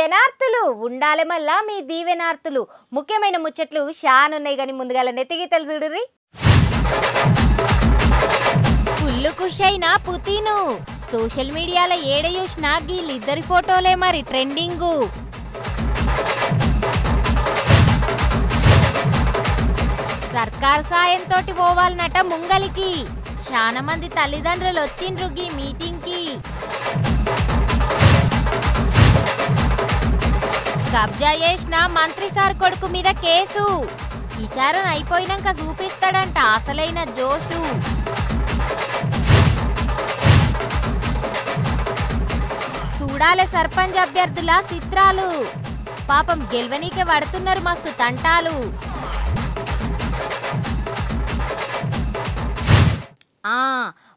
శనార్థులు ఉండాలి మళ్ళా మీ దీవెనార్థులు ముఖ్యమైన ముచ్చట్లు షాన్ ఉన్నాయి కానీ ముందుగాల నెత్తిగీతలు చూడుర్రి. ఫుల్లు ఖుషైన పుతిను సోషల్ మీడియాలో ఏడ చూసినా వీళ్ళిద్దరి ఫోటోలే మరి ట్రెండింగు. సర్కార్ సాయంతో పోవాలన్నట ముంగలికి. చాలా మంది తల్లిదండ్రులు వచ్చిండ్రు ఈ మీటింగ్ కి. కబ్జా చేసిన మంత్రి సార్ కొడుకు మీద కేసు. విచారణ అయిపోయినాక చూపిస్తాడంట అసలైన జోషు. చూడాలే సర్పంచ్ అభ్యర్థుల చిత్రాలు. పాపం గెలవనీకే పడుతున్నారు మస్తు తంటాలు.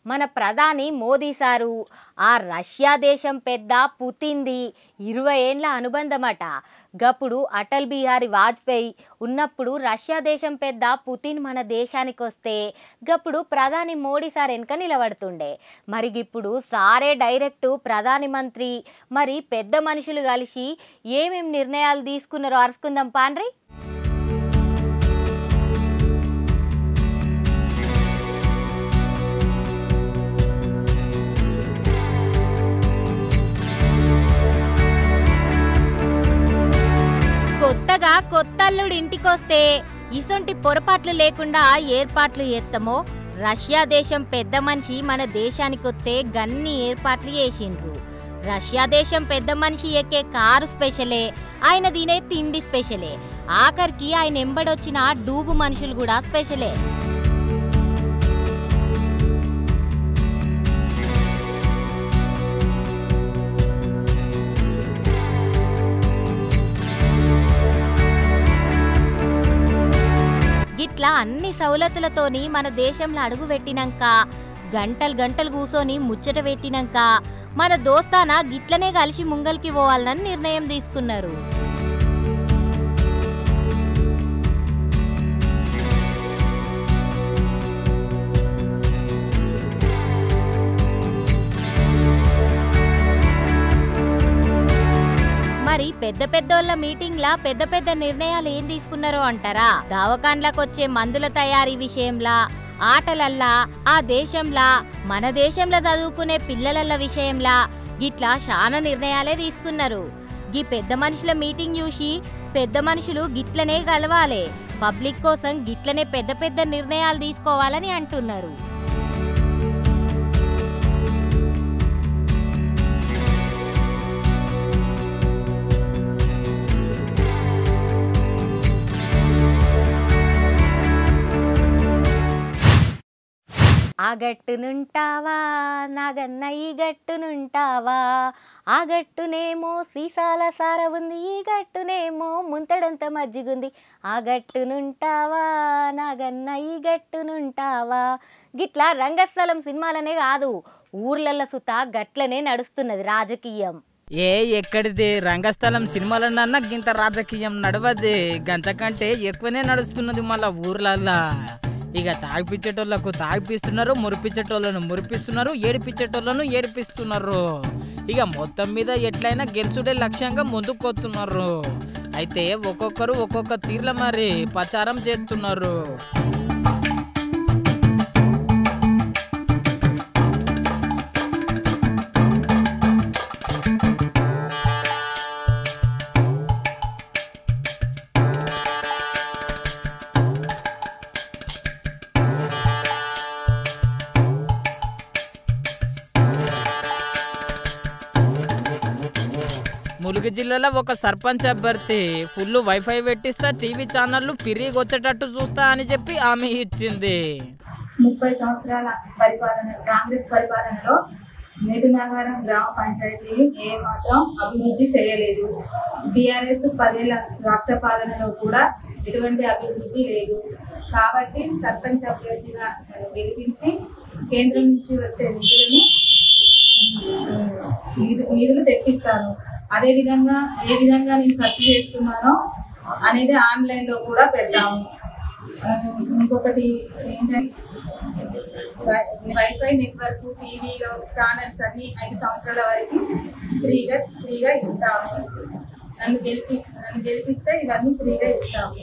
మన ప్రధాని మోదీ సారు ఆ రష్యా దేశం పెద్ద పుతిన్ది 20 ఏండ్ల అనుబంధమట. గప్పుడు అటల్ బిహారీ వాజ్పేయి ఉన్నప్పుడు రష్యా దేశం పెద్ద పుతిన్ మన దేశానికి వస్తే గప్పుడు ప్రధాని మోడీ సార్ వెనక నిలబడుతుండే. మరి ఇప్పుడు సారే డైరెక్టు ప్రధాని మంత్రి. మరి పెద్ద మనుషులు కలిసి ఏమేం నిర్ణయాలు తీసుకున్నారో అరుచుకుందాం పాండ్రి. కొత్తగా కొత్తల్లుడు ఇంటికొస్తే ఇసొంటి పొరపాట్లు లేకుండా ఏర్పాట్లు చేస్తామో రష్యా దేశం పెద్ద మనిషి మన దేశానికి వస్తే గన్ని ఏర్పాట్లు చేసిండ్రు. రష్యా దేశం పెద్ద మనిషి ఎక్కే కారు స్పెషలే, ఆయన తినే తిండి స్పెషలే, ఆఖరికి ఆయన ఎంబడొచ్చిన డూబు మనుషులు కూడా స్పెషలే. ఇట్లా అన్ని సౌలతులతోని మన దేశంలో అడుగు పెట్టినాక గంటలు కూసోని ముచ్చట పెట్టినాక మన దోస్తాన గిట్లనే కలిసి ముంగల్కి పోవాలని నిర్ణయం తీసుకున్నారు. మరి పెద్ద పెద్దోళ్ళ మీటింగ్లా పెద్ద పెద్ద నిర్ణయాలు ఏం తీసుకున్నారో అంటారా? దవాఖాన్లకొచ్చే మందుల తయారీ విషయంలా, ఆటలల్లా, ఆ దేశంలా, మన దేశంలో చదువుకునే పిల్లలల్ల విషయంలా గిట్లా చాలా నిర్ణయాలే తీసుకున్నారు. గీ పెద్ద మనుషుల మీటింగ్ చూసి పెద్ద మనుషులు గిట్లనే గలవాలే, పబ్లిక్ కోసం గిట్లనే పెద్ద పెద్ద నిర్ణయాలు తీసుకోవాలని అంటున్నారు. ఆ గట్టునుంటావా నాగన్న ఈ గట్టునుంటావా, ఆ గట్టునేమో సీసాల సార ఉంది, ఈ గట్టునేమో ముంతడంత మజ్జిగుంది, ఆ గట్టునుంటావా నాగన్న ఈ గట్టునుంటావా. గిట్లా రంగస్థలం సినిమాలనే కాదు ఊర్లల్ల సుత గట్లనే నడుస్తున్నది రాజకీయం. ఎక్కడిది రంగస్థలం సినిమాలన్నా గింత రాజకీయం నడవది, గంతకంటే ఎక్కువనే నడుస్తున్నది మళ్ళా ఊర్లల్లా. ఇక తాగిపించేటోళ్లకు తాగిపిస్తున్నారు, మురిపించేటోళ్ళను మురిపిస్తున్నారు, ఏడిపించేటోళ్ళను ఏడిపిస్తున్నారు. ఇక మొత్తం మీద ఎట్లయినా గెలుసుడే లక్ష్యంగా ముందుకు వస్తున్నారు. అయితే ఒక్కొక్కరు ఒక్కొక్క తీర్ల మరి ప్రచారం చేస్తున్నారు. ములుగు జిల్లాలో ఒక సర్పంచ్ అభ్యర్థి ఫుల్ వైఫై పెట్టిస్తా, టీవీ ఛానళ్లు పిరిగి వచ్చేటట్టు చూస్తా అని చెప్పి హామీ ఇచ్చింది. 30 సంవత్సరాల పరిపాలన కాంగ్రెస్ పరిపాలనలో నేటినాగారం గ్రామ పంచాయతీని ఏమాత్రం అభివృద్ధి చేయలేదు. బీఆర్ఎస్ 10 ఏళ్ల రాష్ట్ర పాలనలో కూడా ఎటువంటి అభివృద్ధి లేదు. కాబట్టి సర్పంచ్ అభ్యర్థిగా గెలిపించి కేంద్రం నుంచి వచ్చే నిధులు తెప్పిస్తాను. అదే విధంగా ఏ విధంగా నేను ఖర్చు చేస్తున్నానో అనేది ఆన్లైన్ లో కూడా పెడతాము. ఇంకొకటి ఏంటంటే వైఫై నెట్వర్క్, టీవీలో ఛానల్స్ అన్ని 5 సంవత్సరాల వరకు ఫ్రీగా ఇస్తాము. నన్ను గెలిపిస్తే ఇవన్నీ ఫ్రీగా ఇస్తాము.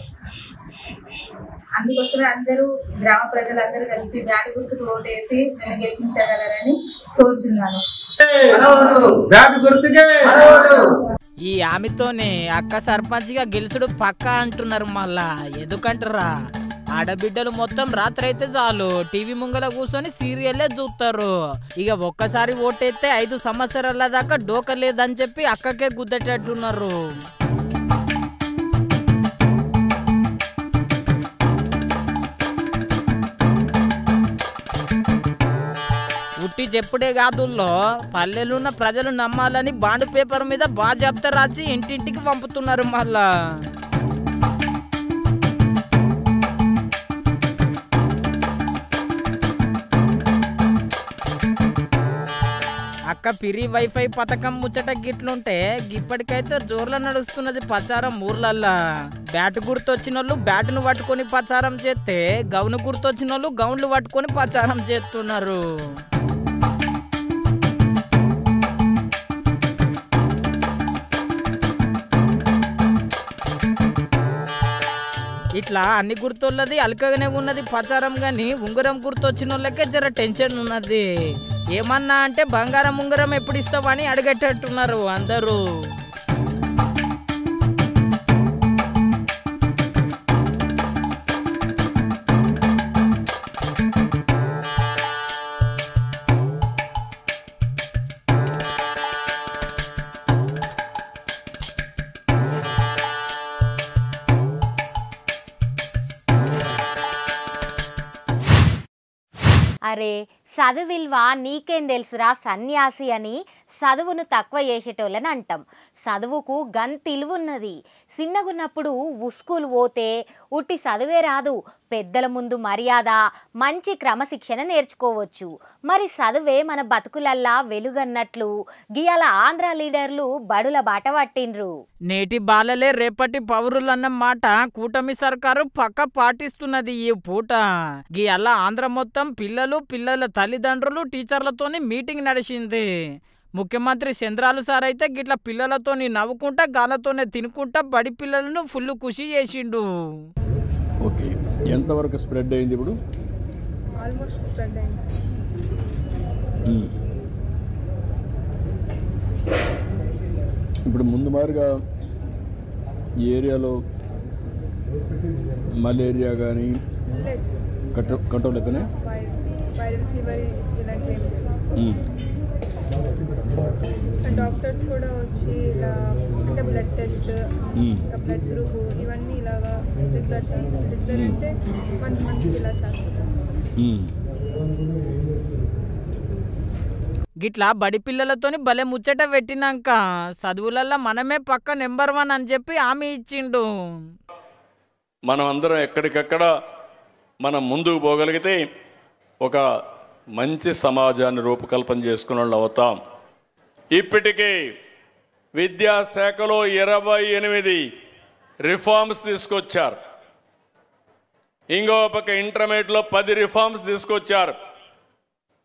అందుకోసమే అందరూ గ్రామ ప్రజలందరూ కలిసి బ్యాట్ గుర్తుకు ఓటేసి నన్ను గెలిపించగలరని కోరుచున్నాను. ఈ ఆమెతోనే అక్క సర్పంచ్గా గెలుచుడు పక్కా అంటున్నారు. మళ్ళా ఎందుకంటారా, ఆడబిడ్డలు మొత్తం రాత్రి అయితే చాలు టీవీ ముంగల కూర్చొని సీరియల్లే చూస్తారు. ఇక ఒక్కసారి ఓటేస్తే 5 సంవత్సరాల దాకా డోక లేదని చెప్పి అక్కకే గుద్దేటట్టున్నారు. ఉట్టి చెప్పుడే కాదుల్లో పల్లెలున్న ప్రజలు నమ్మాలని బాండ్ పేపర్ మీద బాజాబ్తా రాసి ఇంటింటికి పంపుతున్నారు. మళ్ళా అక్క పిరి వైఫై పథకం ముచ్చట గిట్లుంటే ఇప్పటికైతే జోర్లో నడుస్తున్నది ప్రచారం ఊర్లల్లా. బ్యాట్ గుర్తొచ్చిన వాళ్ళు బ్యాట్ను పట్టుకొని ప్రచారం చేస్తే గౌను గుర్తొచ్చిన వాళ్ళు గౌన్లు పట్టుకొని ప్రచారం చేస్తున్నారు. ఇట్లా అన్ని గుర్తున్నది అలకగానే ఉన్నది ప్రచారం, కానీ ఉంగరం గుర్తొచ్చిన వాళ్ళకే జర టెన్షన్ ఉన్నది. ఏమన్నా అంటే బంగారం ఉంగరం ఎప్పుడు ఇస్తావని అడిగేటట్టున్నారు అందరూ. అరే చదువిల్వ నీకేం తెలుసురా సన్యాసి అని చదువును తక్కువ చేసేటోళ్ళని అంటాం. చదువుకు గంతిలువున్నది. చిన్నగున్నప్పుడు ఉస్కూలు పోతే ఉట్టి చదువే రాదు, పెద్దల ముందు మర్యాద, మంచి క్రమశిక్షణ నేర్చుకోవచ్చు. మరి చదువే మన బతుకులల్లా వెలుగన్నట్లు గియాల ఆంధ్ర లీడర్లు బడుల బాట పట్టిండ్రు. నేటి బాలలే రేపటి పౌరులన్న మాట కూటమి సర్కారు పక్క పాటిస్తున్నది. ఈ పూట గియాల ఆంధ్ర మొత్తం పిల్లల తల్లిదండ్రులు టీచర్లతోని మీటింగ్ నడిచింది. ముఖ్యమంత్రి చంద్రాలు సార్ అయితే గిట్ల పిల్లలతోని నవ్వుకుంటా గాలతోనే తినుకుంటా బడి పిల్లలను ఫుల్ ఖుషి చేసిండు. ఓకే, ఎంతవరకు స్ప్రెడ్ అయింది ఇప్పుడు? ఆల్మోస్ట్ స్ప్రెడ్ అయింది. ఇప్పుడు ముందు మారుగా ఈ ఏరియాలో మలేరియా కానీ కంట్రోల్ అయిపోయినాయి. వైరల్ ఫీవర్ ఇలాంటివి ఏం లేదు. డాక్టర్స్ కూడా వచ్చి ఇలా అంటే బ్లడ్ టెస్ట్, బ్లడ్ గ్రూప్ ఇవన్నీ ఇలాగా రెగ్యులర్ చేస్తారు. రెగ్యులర్ అంటే మంత్కి ఇలా చేస్తారు. గిట్లా బడి పిల్లలతోని భలే ముచ్చట పెట్టినాక చదువులల్లో మనమే పక్క నెంబర్ 1 అని చెప్పి హామీ ఇచ్చిండు. మనం అందరం ఎక్కడికక్కడ మనం ముందుకు పోగలిగితే ఒక మంచి సమాజాన్ని రూపకల్పన చేసుకున్న వాళ్ళు అవుతాం. ఇప్పటికే విద్యాశాఖలో 28 రిఫార్మ్స్ తీసుకొచ్చారు. ఇంకో పక్క ఇంటర్మీడియట్లో 10 రిఫార్మ్స్ తీసుకొచ్చారు.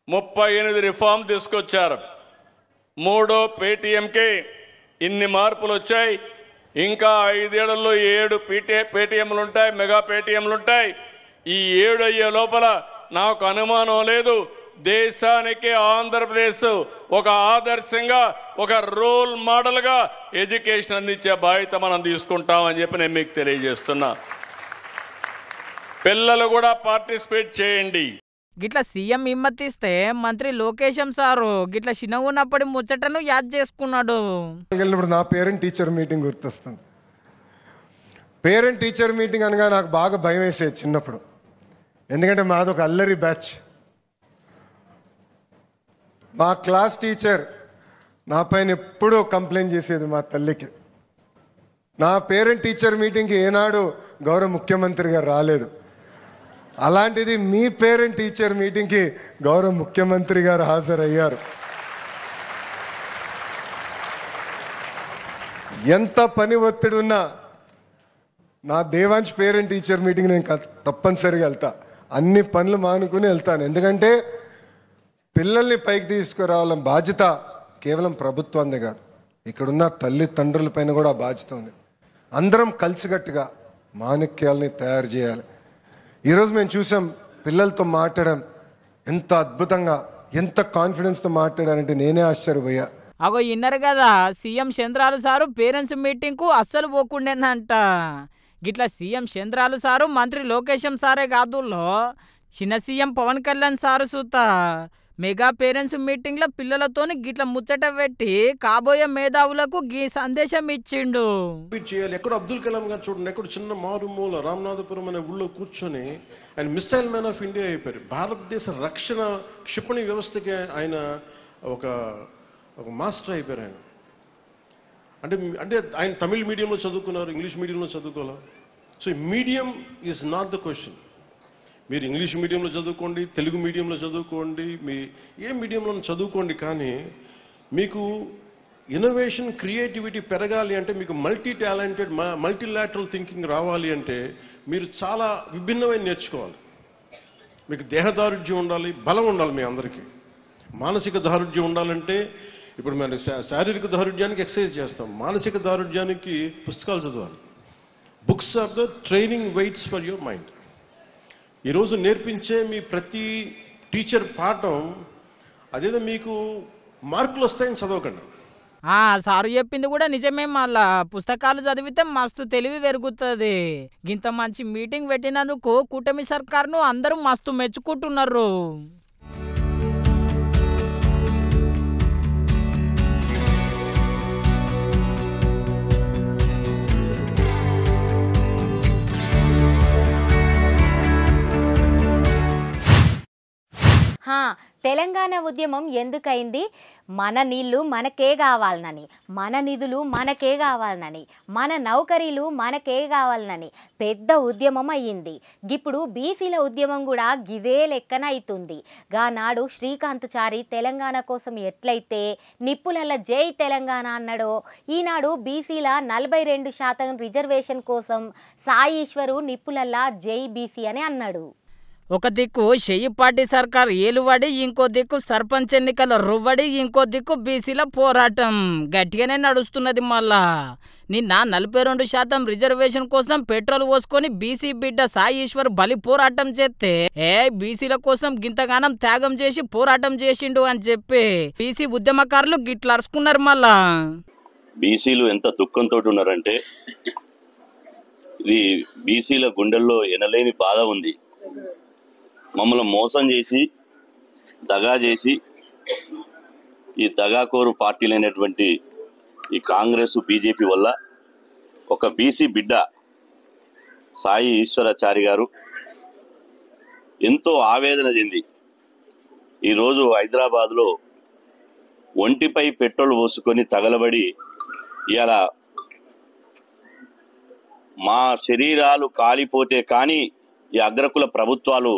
38 రిఫార్మ్ తీసుకొచ్చారు. 3వ పేటీఎంకి ఇన్ని మార్పులు వచ్చాయి. ఇంకా 5 ఏళ్లలో 7 పేటీఎంలు ఉంటాయి, మెగా పేటీఎంలు ఉంటాయి. ఈ 7 అయ్యే లోపల నాకు అనుమానం లేదు, దేశానికి ఆంధ్రప్రదేశ్ ఒక ఆదర్శంగా ఒక రోల్ మోడల్గా ఎడ్యుకేషన్ అందించే బాధ్యత మనం తీసుకుంటామని చెప్పి నేను మీకు తెలియజేస్తున్నా. పిల్లలు కూడా పార్టిసిపేట్ చేయండి. గిట్లా సీఎం హిమ్మతిస్తే మంత్రి లోకేశం సారు గిట్లా చిన్నగున్నప్పటి ముచ్చటను యాద్ చేసుకున్నాడు. నా పేరెంట్ టీచర్ మీటింగ్ గుర్తొస్తుంది. పేరెంట్ టీచర్ మీటింగ్ అనగా నాకు బాగా భయం వేసేది చిన్నప్పుడు. ఎందుకంటే మాది ఒక అల్లరి బ్యాచ్. మా క్లాస్ టీచర్ నా పైన ఎప్పుడూ కంప్లైంట్ చేసేది మా తల్లికి. నా పేరెంట్ టీచర్ మీటింగ్కి ఏనాడు గౌరవ ముఖ్యమంత్రి గారు రాలేదు. అలాంటిది మీ పేరెంట్ టీచర్ మీటింగ్కి గౌరవ ముఖ్యమంత్రి గారు హాజరయ్యారు. ఎంత పని ఒత్తిడి ఉన్నా నా దేవాంశ్ పేరెంట్ టీచర్ మీటింగ్ నేను తప్పనిసరిగా వెళ్తా. అన్ని పనులు మానుకుని వెళ్తాను. ఎందుకంటే పిల్లల్ని పైకి తీసుకురావాలని బాధ్యత కేవలం ప్రభుత్వందే కాదు, ఇక్కడున్న తల్లిదండ్రుల పైన కూడా బాధ్యత ఉంది. అందరం కలిసికట్టుగా మాణిక్యాలని తయారు చేయాలి. ఈరోజు మేము చూసాం పిల్లలతో మాట్లాడడం ఎంత అద్భుతంగా, ఎంత కాన్ఫిడెన్స్తో మాట్లాడారంటే నేనే ఆశ్చర్యపోయా. అగో ఇన్నరు కదా, సీఎం చంద్రాలు సారు పేరెంట్స్ మీటింగ్కు అస్సలు పోకుండేనంట. గిట్లా సీఎం చంద్రాలు సారు, మంత్రి లోకేశం సారే కాదుల్లో చిన్న సీఎం పవన్ కళ్యాణ్ సారు సూత మెగా పేరెంట్స్ మీటింగ్లో పిల్లలతోని గిట్ల ముచ్చట పెట్టి కాబోయే మేధావులకు గీ సందేశం ఇచ్చిండు. ఎక్కడ అబ్దుల్ కలాం గారు చూడండి, ఎక్కడ చిన్న మారుమూల రామనాథపురం అనే ఊళ్ళో కూర్చొని ఆయన మిసైల్ మ్యాన్ ఆఫ్ ఇండియా అయిపోయారు. భారతదేశ రక్షణ క్షిపణి వ్యవస్థకి ఆయన ఒక మాస్టర్ అయిపోయారు ఆయన. అంటే ఆయన తమిళ మీడియంలో చదువుకున్నారు, ఇంగ్లీష్ మీడియంలో చదువుకోవాలి. So medium is not the question. మీరు ఇంగ్లీష్ మీడియంలో చదువుకోండి, తెలుగు మీడియంలో చదువుకోండి, మీ ఏ మీడియంలో చదువుకోండి, కానీ మీకు ఇన్నోవేషన్ క్రియేటివిటీ పెరగాలి అంటే, మీకు మల్టీ టాలెంటెడ్ మల్టీలాటరల్ థింకింగ్ రావాలి అంటే మీరు చాలా విభిన్నమైన నేర్చుకోవాలి. మీకు దేహదారుఢ్యం ఉండాలి, బలం ఉండాలి. మీ అందరికీ మానసిక దారుఢ్యం ఉండాలంటే, ఇప్పుడు మనం శారీరక దారుఢ్యానికి ఎక్సర్సైజ్ చేస్తాం, మానసిక దారుఢ్యానికి పుస్తకాలు చదవాలి. Books are the training weights for your mind. ఈరోజు నేర్పించే మీ ప్రతి టీచర్ పాఠం అదేదో మీకు మార్కులు వస్తాయని చదవకండి. సారు చెప్పింది కూడా నిజమే. మళ్ళా పుస్తకాలు చదివితే మస్తు తెలివి పెరుగుతుంది. ఇంత మంచి మీటింగ్ పెట్టినందుకు కూటమి సర్కార్ను అందరూ మస్తు మెచ్చుకుంటున్నారు. తెలంగాణ ఉద్యమం ఎందుకైంది? మన నీళ్లు మనకే కావాలనని, మన నిధులు మనకే కావాలనని, మన నౌకరీలు మనకే కావాలనని పెద్ద ఉద్యమం అయ్యింది. ఇప్పుడు బీసీల ఉద్యమం కూడా గిదే లెక్కన అవుతుంది. గానాడు శ్రీకాంత్ చారి తెలంగాణ కోసం ఎట్లయితే నిప్పులల్ల జై తెలంగాణ అన్నాడో, ఈనాడు బీసీల 42% రిజర్వేషన్ కోసం సాయి ఈశ్వరు నిప్పులల్ల జై బీసీ అని అన్నాడు. ఒక దిక్కు షెయ్యి పార్టీ సర్కార్ ఏలువడి, ఇంకో దిక్కు సర్పంచ్ ఎన్నికల రువ్వడి, ఇంకో దిక్కు బీసీల పోరాటం గట్టిగానే నడుస్తున్నది. మళ్ళా నిన్న 42% రిజర్వేషన్ కోసం పెట్రోల్ పోసుకొని బీసీ బిడ్డ సాయి ఈశ్వర్ బలి పోరాటం చేస్తే, బీసీల కోసం గింతగానం త్యాగం చేసి పోరాటం చేసిండు అని చెప్పి బీసీ ఉద్యమకారులు గిట్లా అరుచుకున్నారు. మళ్ళా బీసీలు ఎంత దుఃఖంతో ఉన్నారంటే, ఇది బీసీల గుండెల్లో ఎనలేని బాధ ఉంది. మమ్మల్ని మోసం చేసి దగా చేసి ఈ దగాకోరు పార్టీలైనటువంటి ఈ కాంగ్రెస్ బీజేపీ వల్ల ఒక బీసీ బిడ్డ సాయి ఈశ్వరాచారి గారు ఎంతో ఆవేదన చెంది ఈరోజు హైదరాబాద్లో ఒంటిపై పెట్రోల్ పోసుకొని తగలబడి ఇలా మా శరీరాలు కాలిపోతే కానీ ఈ అగ్రకుల ప్రభుత్వాలు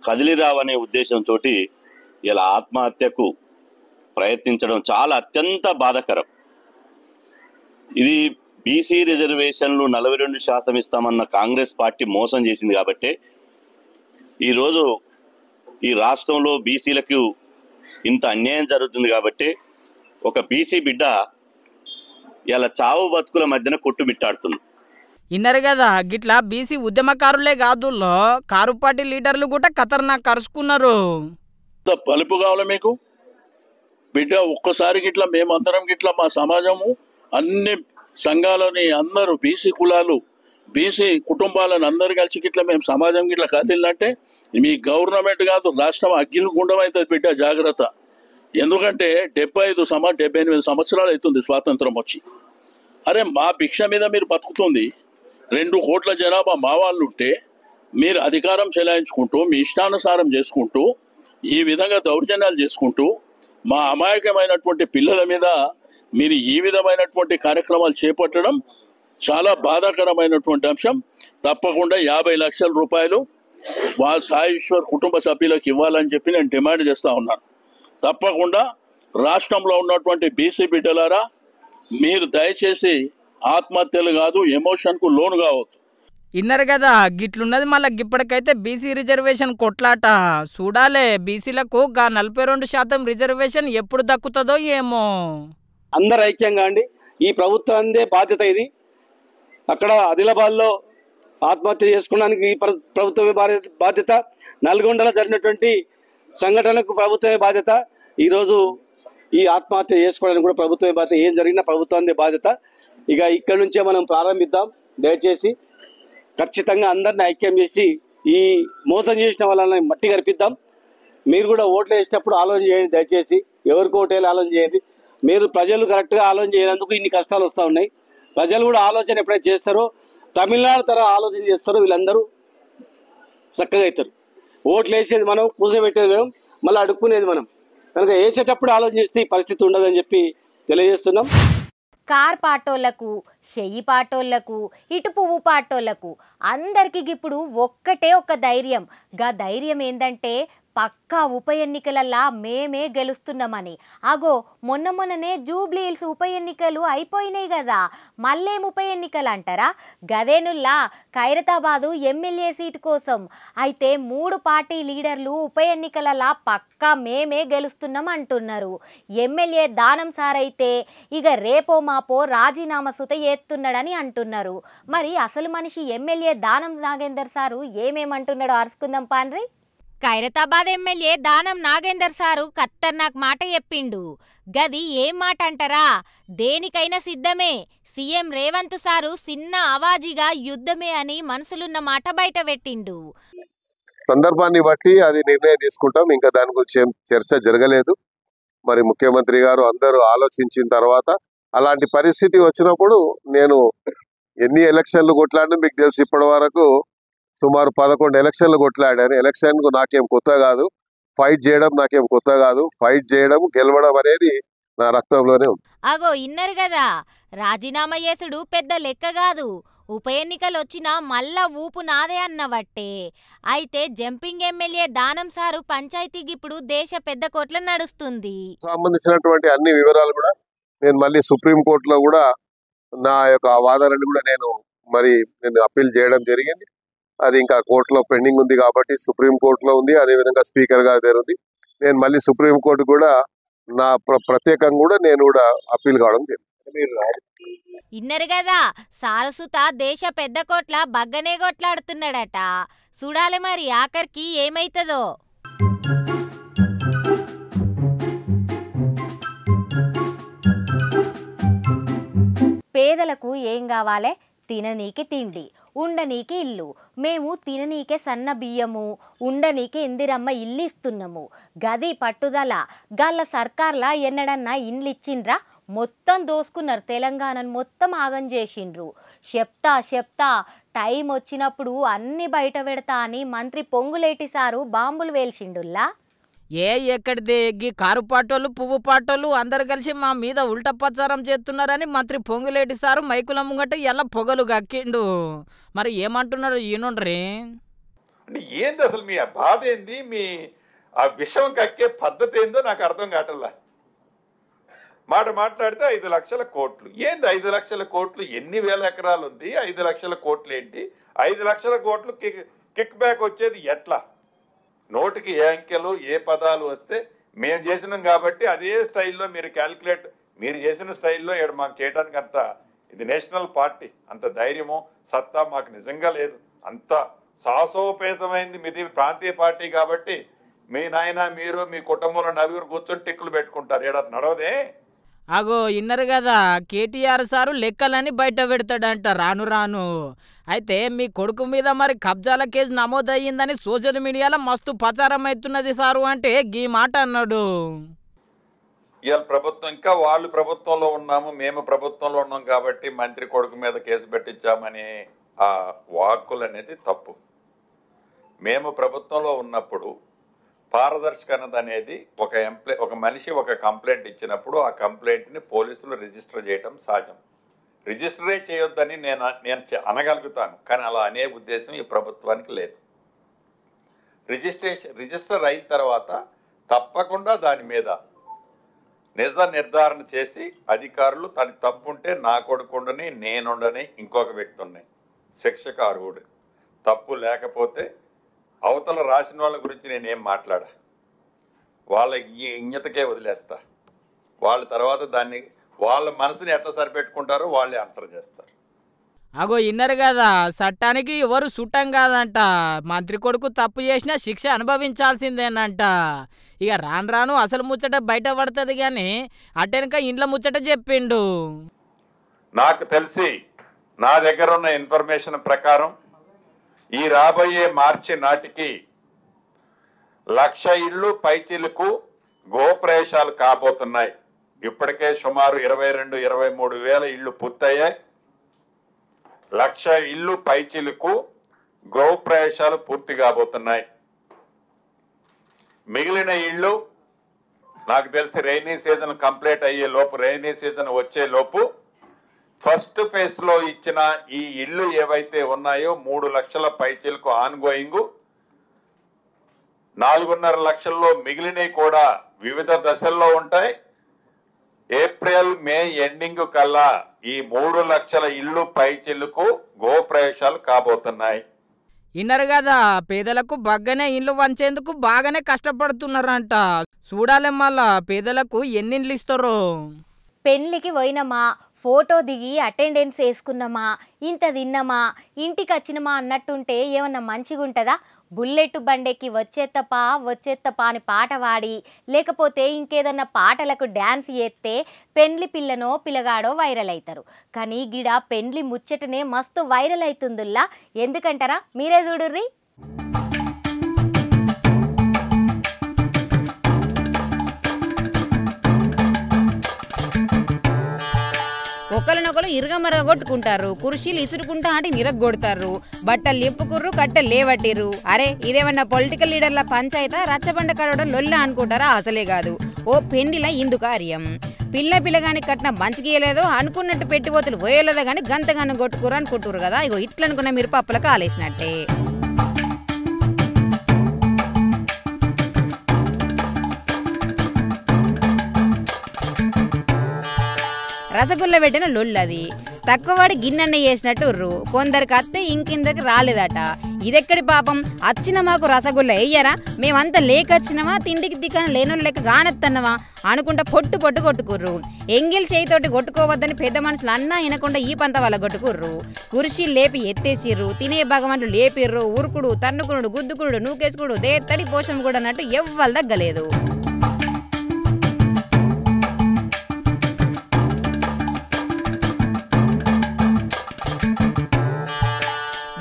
కదిలిరావనే ఉద్దేశంతో ఇలా ఆత్మహత్యకు ప్రయత్నించడం చాలా అత్యంత బాధాకరం. ఇది బీసీ రిజర్వేషన్లు 42% ఇస్తామన్న కాంగ్రెస్ పార్టీ మోసం చేసింది కాబట్టి ఈరోజు ఈ రాష్ట్రంలో బీసీలకు ఇంత అన్యాయం జరుగుతుంది. కాబట్టి ఒక బీసీ బిడ్డ ఇలా చావు బతుకుల మధ్యన కొట్టుమిట్టాడుతుంది. ఇన్నరు కదా, గిట్లా బీసీ ఉద్యమకారులే కాదుల్లో కారు పార్టీ లీడర్లు కూడా ఖతర్నాక్ కరుచుకున్నారు. పలుపు కావాలి మీకు బిడ్డ. ఒక్కసారి గిట్లా మేమందరం గిట్లా మా సమాజము అన్ని సంఘాలని అందరూ బీసీ కులాలు బీసీ కుటుంబాలను అందరు కలిసి గిట్లా మేము సమాజం గిట్లా కదిలినంటే మీ గవర్నమెంట్ కాదు రాష్ట్రం అగ్గిలు గుండం అవుతుంది బిడ్డ, జాగ్రత్త. ఎందుకంటే 78 సంవత్సరాలు అవుతుంది స్వాతంత్రం వచ్చి. అరే మా భిక్ష మీద మీరు బతుకుతుంది. 2 కోట్ల జనాభా మా వాళ్ళు ఉంటే మీరు అధికారం చెలాయించుకుంటూ మీ ఇష్టానుసారం చేసుకుంటూ ఈ విధంగా దౌర్జన్యాలు చేసుకుంటూ మా అమాయకమైనటువంటి పిల్లల మీద మీరు ఈ విధమైనటువంటి కార్యక్రమాలు చేపట్టడం చాలా బాధాకరమైనటువంటి అంశం. తప్పకుండా 50 లక్షల రూపాయలు సాయి ఈశ్వర్ కుటుంబ సభ్యులకు ఇవ్వాలని చెప్పి నేను డిమాండ్ చేస్తా ఉన్నాను. తప్పకుండా రాష్ట్రంలో ఉన్నటువంటి బీసీ బిడ్డలారా, మీరు దయచేసి ఆత్మహత్యలు కాదు ఎమోషన్కు లోను కావద్దు. ఇన్నరు కదా, గిట్లున్నది. మళ్ళీ ఇప్పటికైతే బీసీ రిజర్వేషన్ కొట్లాట చూడాలే. బీసీలకు 42% రిజర్వేషన్ ఎప్పుడు దక్కుతుందో ఏమో. అందరు ఐక్యంగా అండి. ఈ ప్రభుత్వాందే బాధ్యత ఇది. అక్కడ ఆదిలాబాద్లో ఆత్మహత్య చేసుకోవడానికి ఈ ప్రభుత్వమే బాధ్యత. నల్గొండలో జరిగినటువంటి సంఘటనకు ప్రభుత్వమే బాధ్యత. ఈరోజు ఈ ఆత్మహత్య చేసుకోవడానికి కూడా ప్రభుత్వమే బాధ్యత. ఏం జరిగినా ప్రభుత్వాందే బాధ్యత. ఇక ఇక్కడ నుంచే మనం ప్రారంభిద్దాం. దయచేసి ఖచ్చితంగా అందరిని ఐక్యం చేసి ఈ మోసం చేసిన వాళ్ళని మట్టి కరిపిద్దాం. మీరు కూడా ఓట్లు వేసేటప్పుడు ఆలోచన చేయండి. దయచేసి ఎవరికి ఓటేయాలి ఆలోచన చేయండి. మీరు ప్రజలు కరెక్ట్గా ఆలోచన చేయనందుకు ఇన్ని కష్టాలు వస్తూ ఉన్నాయి. ప్రజలు కూడా ఆలోచన ఎప్పుడైతే చేస్తారో, తమిళనాడు తరహా ఆలోచన చేస్తారో వీళ్ళందరూ చక్కగా అవుతారు. ఓట్లు వేసేది మనం, కూర్చోబెట్టేది మనం, మళ్ళీ అడుక్కునేది మనం. కనుక వేసేటప్పుడు ఆలోచన చేస్తే ఈ పరిస్థితి ఉండదని చెప్పి తెలియజేస్తున్నాం. కార్ పాటోళ్లకు, చెయ్యి పాటోళ్లకు, ఇటు పువ్వు పాటోళ్లకు అందరికి ఇప్పుడు ఒక్కటే ఒక ధైర్యం. గా ధైర్యం ఏందంటే పక్కా ఉప ఎన్నికలల్లా మేమే గెలుస్తున్నామని. అగో మొన్ననే జూబ్లీ హిల్స్ ఉప ఎన్నికలు అయిపోయినాయి కదా, మళ్ళేం ఉప ఎన్నికలు అంటారా? గదేనుల్లా ఖైరతాబాదు ఎమ్మెల్యే సీటు కోసం. అయితే 3 పార్టీ లీడర్లు ఉప ఎన్నికలల్లా పక్కా మేమే గెలుస్తున్నాం అంటున్నారు. ఎమ్మెల్యే దానం సార్ అయితే ఇక రేపో మాపో రాజీనామా సుత చేస్తున్నాడని అంటున్నారు. మరి అసలు మనిషి MLA Danam Nagender sir ఏమేమంటున్నాడో అరుచుకుందాం పాండ్రి. Khairatabad MLA Danam Nagender sir ఖతర్నాక్ మాట చెప్పిండు. గది ఏం మాట అంటారా? దేనికైనా సిద్ధమే. సీఎం రేవంత్ సారు చిన్న అవాజీగా యుద్ధమే అని మనసులున్న మాట బయట పెట్టిండు. సందర్భాన్ని బట్టి అది నిర్ణయం తీసుకుంటాం. ఇంకా దాని గురించి ఏం చర్చ జరగలేదు. మరి ముఖ్యమంత్రి గారు అందరూ ఆలోచించిన తర్వాత అలాంటి పరిస్థితి వచ్చినప్పుడు నేను ఎన్ని ఎలక్షన్లు కొట్లాడినా మీకు తెలిసి ఇప్పటి వరకు సుమారు 11 ఎలక్షన్లు కొట్లాడాను. ఎలక్షన్కు నాకేం కొత్త కాదు, ఫైట్ చేయడం నాకేం కొత్త కాదు. ఫైట్ చేయడం, గెలవడం అనేది నా రక్తంలోనే ఉంది. అగో ఇన్నరు కదా, రాజీనామా చేసుడు పెద్ద లెక్క కాదు. ఉప ఎన్నికలు వచ్చినా మళ్ళా ఊపు నాదే అన్నవట్టే. అయితే జంపింగ్ ఎమ్మెల్యే దానం సారు పంచాయతీకి ఇప్పుడు దేశ పెద్ద కోట్ల నడుస్తుంది. సంబంధించినటువంటి అన్ని వివరాలు కూడా నేను మళ్ళీ సుప్రీంకోర్టులో కూడా నా యొక్క వాదనని కూడా నేను అప్పీల్ చేయడం జరిగింది. అది ఇంకా కోర్టులో పెండింగ్ ఉంది కాబట్టి సుప్రీంకోర్టులో ఉంది. అదేవిధంగా స్పీకర్ గారి దగ్గర ఉంది. నేను మళ్ళీ సుప్రీంకోర్టు కూడా నా ప్రత్యేకంగా కూడా నేను కూడా అప్పీల్ కావడం జరిగింది. ఇన్నరు కదా, సారసుత దేశ పెద్ద కోట్ల బగ్గనే కొట్లాడుతున్నాడట. చూడాలి మరి ఆఖరికి ఏమైతుందో. పేదలకు ఏం కావాలి? తిననీకి తిండి, ఉండనీకి ఇల్లు. మేము తిననీకే సన్న బియ్యము, ఉండనీకే ఇందిరమ్మ ఇల్లు ఇస్తున్నాము. గది పట్టుదల. గల్ల సర్కార్లా ఎన్నడన్నా ఇండ్లు ఇచ్చిండ్రా? మొత్తం దోసుకున్నారు. తెలంగాణను మొత్తం ఆగం చేసిండ్రు. చెప్తా టైం వచ్చినప్పుడు అన్ని బయట పెడతా అని మంత్రి పొంగులేటి సారు బాంబులు వేల్చిండుల్లా. ఎక్కడిదే గీ కారు పాటోళ్ళు, పువ్వు పాటోళ్ళు అందరు కలిసి మా మీద ఉల్టా ప్రచారం చేస్తున్నారని మంత్రి పొంగులేటి సారు మైకుల ముంగట ఎలా పొగలు గక్కిండు. మరి ఏమంటున్నాడు ఈయనుండ్రి? అంటే ఏంది అసలు మీ బాధ ఏంది? మీ ఆ విషయం కక్కే పద్ధతి ఏందో నాకు అర్థం కావట్లా. మాట్లాడితే 5 లక్షల కోట్లు. ఏంది 5 లక్షల కోట్లు? ఎన్ని వేల ఎకరాలు ఉంది? 5 లక్షల కోట్లు ఏంటి? 5 లక్షల కోట్లు కిక్ బ్యాక్ వచ్చేది ఎట్లా? నోటికి ఏ అంకెలు, ఏ పదాలు వస్తే మేము చేసినాం కాబట్టి అదే స్టైల్లో మీరు క్యాల్కులేట్, మీరు చేసిన స్టైల్లో మాకు చేయడానికి అంత ఇది నేషనల్ పార్టీ అంత ధైర్యము సత్తా మాకు నిజంగా లేదు. అంత సాహసోపేతమైంది మీది ప్రాంతీయ పార్టీ కాబట్టి మీ నాయన మీరు మీ కుటుంబంలో 4 కూర్చొని టిక్కులు పెట్టుకుంటారు. ఏడాది నడవదే. అగో ఇన్నరు కదా, కేటీఆర్ సారు లెక్కలని బయట పెడతాడంట రాను. అయితే మీ కొడుకు మీద మరి కబ్జాల కేసు నమోదయ్యిందని సోషల్ మీడియాలో మస్తు ప్రచారం అవుతున్నది సారు అంటే గీ మాట అన్నాడు. ఇవాళ ప్రభుత్వం, ఇంకా వాళ్ళు ప్రభుత్వంలో ఉన్నాము, మేము ప్రభుత్వంలో ఉన్నాం కాబట్టి మంత్రి కొడుకు మీద కేసు పెట్టించామని ఆ వాక్కులు అనేది తప్పు. మేము ప్రభుత్వంలో ఉన్నప్పుడు పారదర్శకత అనేది ఒక మనిషి ఒక కంప్లైంట్ ఇచ్చినప్పుడు ఆ కంప్లైంట్ని పోలీసులు రిజిస్టర్ చేయడం సహజం. రిజిస్టరే చేయొద్దని నేను అనగలుగుతాను, కానీ అలా అనే ఉద్దేశం ఈ ప్రభుత్వానికి లేదు. రిజిస్టర్ అయిన తర్వాత తప్పకుండా దాని మీద నిజ నిర్ధారణ చేసి అధికారులు తన తప్పుంటే నా కొడుకుండని, నేనుండని, ఇంకొక వ్యక్తి ఉన్నాయి శిక్షకు అర్హుడు. తప్పు లేకపోతే అవతల రాసిన వాళ్ళ గురించి నేనేం మాట్లాడా, వాళ్ళ ఇజ్ఞతకే వదిలేస్తా. వాళ్ళ తర్వాత దాన్ని వాళ్ళ మనసుని ఎట్లా సరిపెట్టుకుంటారో వాళ్ళే ఆన్సర్ చేస్తారు. అగో ఇన్నరు కదా, చట్టానికి ఎవరు చుట్టం కాదంట. మంత్రి కొడుకు తప్పు చేసినా శిక్ష అనుభవించాల్సిందేనంట. ఇక రాను రాను అసలు ముచ్చట బయట పడుతుంది కానీ అటెనక ఇంట్లో ముచ్చట చెప్పిండు. నాకు తెలిసి నా దగ్గర ఉన్న ఇన్ఫర్మేషన్ ప్రకారం ఈ రాబోయే మార్చి నాటికి 1,00,000 ఇళ్ళు పైచిలకు గోప్రవేశాలు కాబోతున్నాయి. ఇప్పటికే సుమారు 22-23 వేల ఇళ్ళు పూర్తయ్యాయి. 1,00,000 ఇళ్ళు పైచిలకు గోప్రవేశాలు పూర్తి కాబోతున్నాయి. మిగిలిన ఇళ్ళు నాకు తెలిసి రైనీ సీజన్ కంప్లీట్ అయ్యే లోపు, రైనీ సీజన్ వచ్చే లోపు ఫస్ట్ ఫేజ్ లో ఇచ్చిన ఈ ఇళ్ళు ఏవైతే ఉన్నాయో 3 లక్షల పైచిలకు ఆన్ గోయింగ్, 4.5 లక్షల్లో మిగిలినవి కూడా వివిధ దశల్లో ఉంటాయి. ఏప్రిల్ మే ఎండింగ్ కల్లా ఈ 3 లక్షల ఇళ్ళు పైచిలకు గోప్రవేశాలు కాబోతున్నాయి. ఇన్నరు కదా, పేదలకు బగ్గనే ఇండ్లు వంచేందుకు బాగానే కష్టపడుతున్నారంట. చూడాలి మళ్ళా పేదలకు ఎన్ని ఇండ్లు ఇస్తారో. పెళ్ళికి పోయినమా, ఫోటో దిగి అటెండెన్స్ వేసుకున్నామా, ఇంత తిన్నామా, ఇంటికి వచ్చినమా అన్నట్టుంటే ఏమన్నా మంచిగా ఉంటుందా? బుల్లెట్ బండెక్కి వచ్చేత్తపా అని పాట పాడి లేకపోతే ఇంకేదన్నా పాటలకు డ్యాన్స్ చేస్తే పెండ్లి పిల్లనో పిల్లగాడో వైరల్ అవుతారు. కానీ గిడ పెండ్లి ముచ్చటనే మస్తు వైరల్ అవుతుందిల్లా. ఎందుకంటారా? మీరే చూడుర్రి. ఒకరినొకరు ఇరగమరగ కొట్టుకుంటారు, కుర్చీలు ఇసురుకుంటా అంటే నిరగొడతారు, బట్టలు ఎప్పుకుర్రు, కట్టెలు లేవట్టిర్రు. అరే ఇదేమన్నా పొలిటికల్ లీడర్ల పంచాయతా, రచ్చబండ కడవడం లొల్ల అనుకుంటారా? అసలే కాదు, ఓ పెండిల ఇందు కార్యం. పిల్లగాని కట్టిన మంచిగీయలేదో అనుకున్నట్టు పెట్టిపోతులు పోయలేదో కానీ గంతగానం కొట్టుకురు అనుకుంటురు కదా. ఇగో ఇట్లా అనుకున్న మీరు పప్పుల కాలేసినట్టే. రసగుల్ల పెట్టిన లొల్లది తక్కువవాడి గిన్నెన్న చేసినట్టు కొందరికి అత్తే ఇంకిందరికి రాలేదట. ఇదెక్కడి పాపం, వచ్చిన మాకు రసగుల్ల వెయ్యరా, మేమంతా లేకొచ్చినమా, తిండికి దిక్కన లేనోళ్ళు లెక్క గానెత్తన్నవా అనుకుంటా పొట్టు కొట్టుకుర్రు. ఎంగిల్ చేయితోటి కొట్టుకోవద్దని పెద్ద మనుషులు అన్నా వినకుండా ఈ పంత వాళ్ళ కొట్టుకుర్రు. కుర్చీలు లేపి ఎత్తేసిర్రు, తినే భగవంతులు లేపిర్రు. ఉరుకుడు, తన్నుకునుడు, గుద్దుకునుడు, నూకేసుకుడు, దేత్తడి పోషం కూడా అన్నట్టు ఎవ్వరు దగ్గలేదు.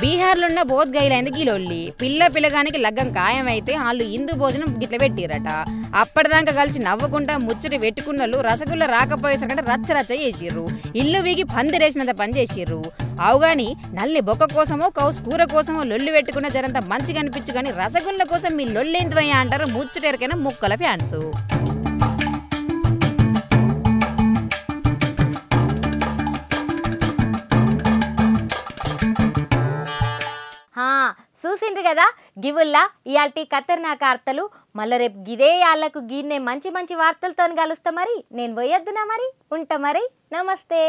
బీహార్లో ఉన్న బోధ్గైలైంది గిలొల్లి. పిల్లగానికి లగ్గం ఖాయమైతే వాళ్ళు హిందూ భోజనం గిట్ల పెట్టిరట. అప్పటిదాకా కలిసి నవ్వుకుంటా ముచ్చటి పెట్టుకున్నోళ్ళు రసగుల్ల రాకపోయేసరికంటే రచ్చ చేసిర్రు. ఇల్లు వీగి పందిరేసినంత పని చేసిర్రు. అవుగాని నల్లి బొక్క కోసమో కౌస్ కూర కోసమో లొల్లి పెట్టుకున్న జరంత మంచిగా అనిపించు కానీ రసగుల్ల కోసం మీ లొల్లేందువయ్యా అంటారు ముచ్చటెరకైనా ముక్కల ఫ్యాన్స్. చూసిండ్రు కదా గివుల్లా ఇయాల్టి ఖతర్నాక్ వార్తలు. మళ్ళీ రేపు గిదే యాళ్లకు గిన్నే మంచి వార్తలతో కలుస్తా. మరి నేను పోయొద్దునా, మరి ఉంటా, మరి నమస్తే.